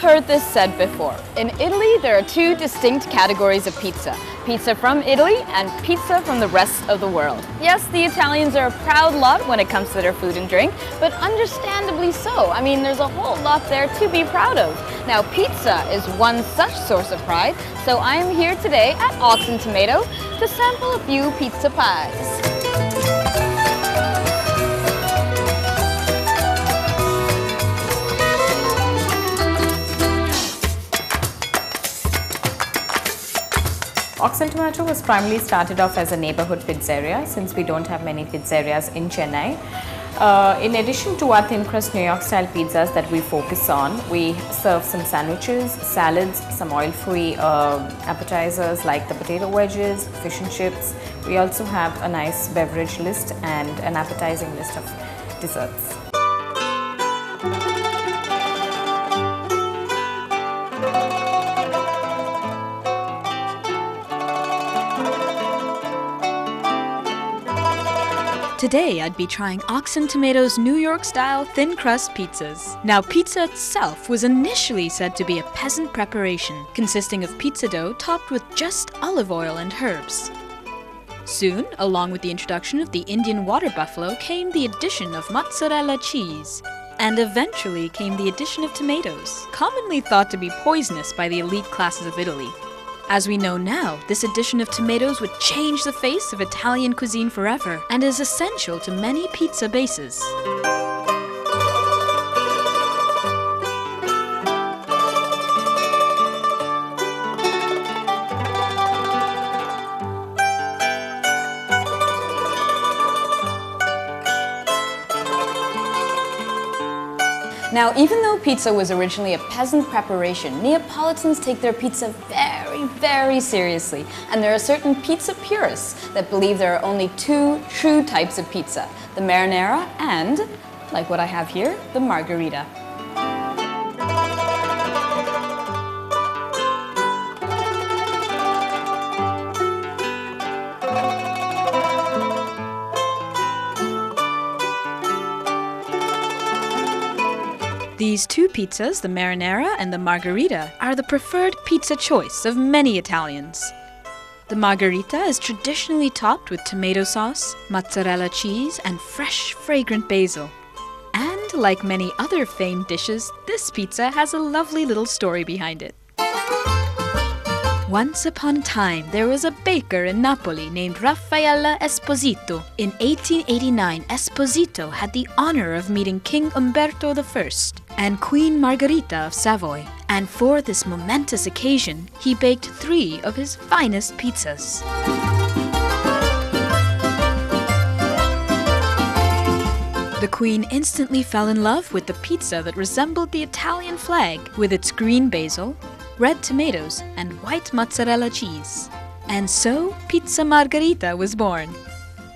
heard this said before. In Italy, there are two distinct categories of pizza. Pizza from Italy and pizza from the rest of the world. Yes, the Italians are a proud lot when it comes to their food and drink, but understandably so. I mean, there's a whole lot there to be proud of. Now, pizza is one such source of pride, so I am here today at Ox and Tomato to sample a few pizza pies. Ox and Tomato was primarily started off as a neighborhood pizzeria, since we don't have many pizzerias in Chennai. In addition to our thin crust New York style pizzas that we focus on, we serve some sandwiches, salads, some oil-free appetizers like the potato wedges, fish and chips. We also have a nice beverage list and an appetizing list of desserts. Today, I'd be trying Ox and Tomato's New York-style thin crust pizzas. Now, pizza itself was initially said to be a peasant preparation, consisting of pizza dough topped with just olive oil and herbs. Soon, along with the introduction of the Indian water buffalo, came the addition of mozzarella cheese. And eventually came the addition of tomatoes, commonly thought to be poisonous by the elite classes of Italy. As we know now, this addition of tomatoes would change the face of Italian cuisine forever and is essential to many pizza bases. Now, even though pizza was originally a peasant preparation, Neapolitans take their pizza very seriously. And there are certain pizza purists that believe there are only two true types of pizza: the marinara and, like what I have here, the margherita. These two pizzas, the marinara and the margherita, are the preferred pizza choice of many Italians. The margherita is traditionally topped with tomato sauce, mozzarella cheese, and fresh, fragrant basil. And like many other famed dishes, this pizza has a lovely little story behind it. Once upon a time, there was a baker in Napoli named Raffaella Esposito. In 1889, Esposito had the honor of meeting King Umberto I and Queen Margherita of Savoy. And for this momentous occasion, he baked 3 of his finest pizzas. The Queen instantly fell in love with the pizza that resembled the Italian flag, with its green basil, red tomatoes, and white mozzarella cheese. And so, Pizza Margherita was born.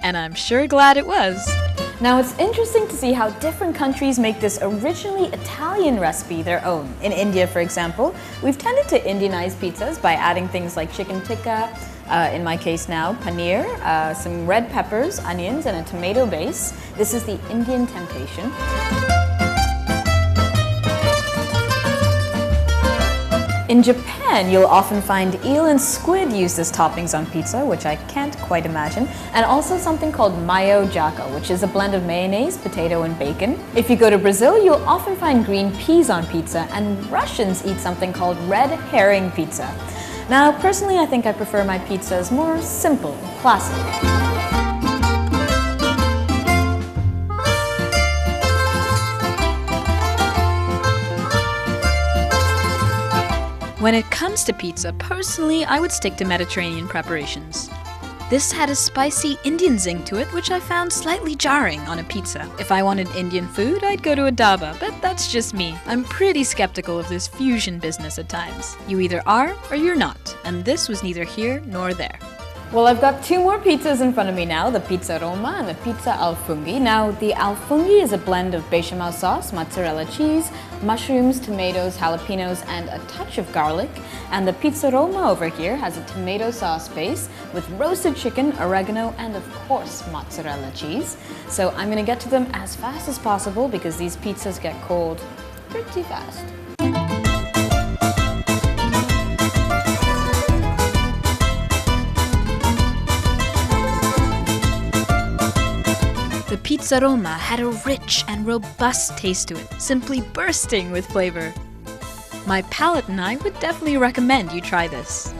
And I'm sure glad it was. Now, it's interesting to see how different countries make this originally Italian recipe their own. In India, for example, we've tended to Indianize pizzas by adding things like chicken tikka, in my case now, paneer, some red peppers, onions, and a tomato base. This is the Indian temptation. In Japan, you'll often find eel and squid used as toppings on pizza, which I can't quite imagine, and also something called mayo jaco, which is a blend of mayonnaise, potato, and bacon. If you go to Brazil, you'll often find green peas on pizza, and Russians eat something called red herring pizza. Now, personally, I think I prefer my pizzas more simple, classic. When it comes to pizza, personally, I would stick to Mediterranean preparations. This had a spicy Indian zing to it, which I found slightly jarring on a pizza. If I wanted Indian food, I'd go to a dhaba, but that's just me. I'm pretty skeptical of this fusion business at times. You either are or you're not, and this was neither here nor there. Well, I've got 2 more pizzas in front of me now, the pizza Roma and the pizza al funghi. Now, the al funghi is a blend of bechamel sauce, mozzarella cheese, mushrooms, tomatoes, jalapenos, and a touch of garlic. And the pizza Roma over here has a tomato sauce base with roasted chicken, oregano, and of course, mozzarella cheese. So I'm gonna get to them as fast as possible because these pizzas get cold pretty fast. pizza Roma had a rich and robust taste to it, simply bursting with flavor. My palate and I would definitely recommend you try this.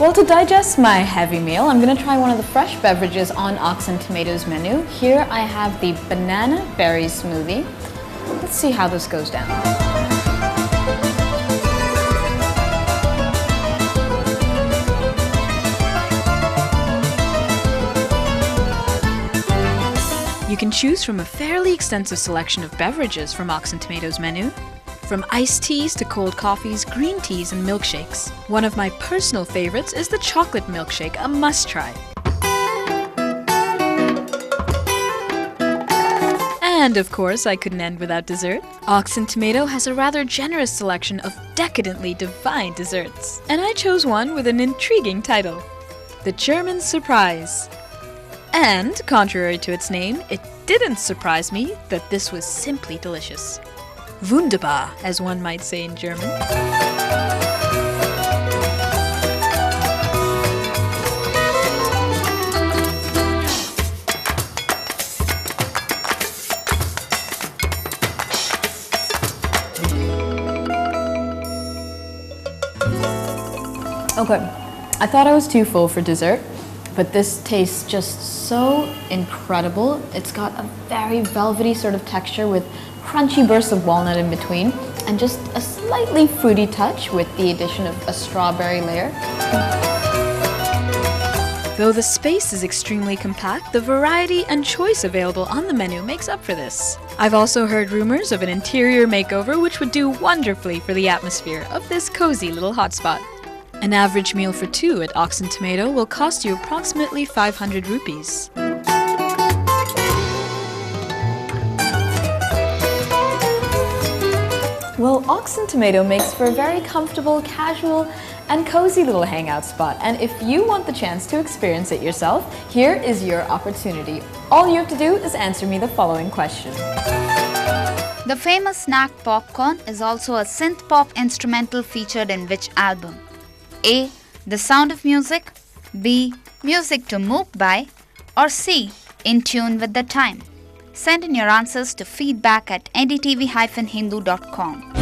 Well, to digest my heavy meal, I'm going to try one of the fresh beverages on Ox and Tomatoes menu. Here I have the banana berry smoothie. Let's see how this goes down. You can choose from a fairly extensive selection of beverages from Ox and Tomatoes menu. From iced teas to cold coffees, green teas, and milkshakes. One of my personal favorites is the chocolate milkshake, a must-try. And of course, I couldn't end without dessert. Ox and Tomato has a rather generous selection of decadently divine desserts. And I chose one with an intriguing title, the German Surprise. And, contrary to its name, it didn't surprise me that this was simply delicious. Wunderbar, as one might say in German. Okay, I thought I was too full for dessert, but this tastes just so incredible. It's got a very velvety sort of texture with crunchy bursts of walnut in between, and just a slightly fruity touch with the addition of a strawberry layer. Though the space is extremely compact, the variety and choice available on the menu makes up for this. I've also heard rumors of an interior makeover which would do wonderfully for the atmosphere of this cozy little hotspot. An average meal for two at Ox and Tomato will cost you approximately 500 rupees. Well, Ox and Tomato makes for a very comfortable, casual, and cozy little hangout spot. And if you want the chance to experience it yourself, here is your opportunity. All you have to do is answer me the following question. The famous snack popcorn is also a synth pop instrumental featured in which album? A. The Sound of Music, B. Music to Move By, or C. In Tune with the Time. Send in your answers to feedback@ndtv-hindu.com.